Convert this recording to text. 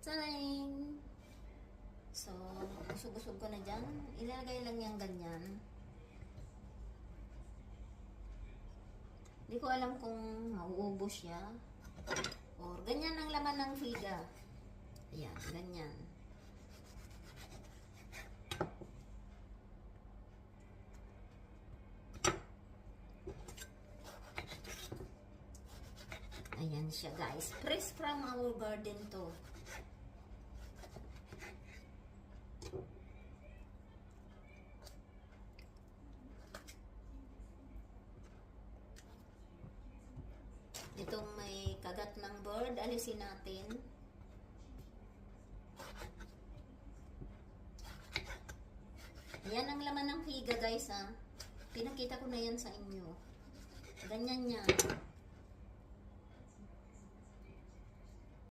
Tsaring! So, busog-busog ko na dyan. Ilalagay lang yung ganyan. Hindi ko alam kung mauubos siya. Or ganyan ang laman ng figa. Ayan, ganyan. Ayan siya guys. Fresh from our garden to. Itong may kagat ng bird, alisin natin. Yan ang laman ng figa guys ha. Pinakita ko na yan sa inyo. Ganyan yan.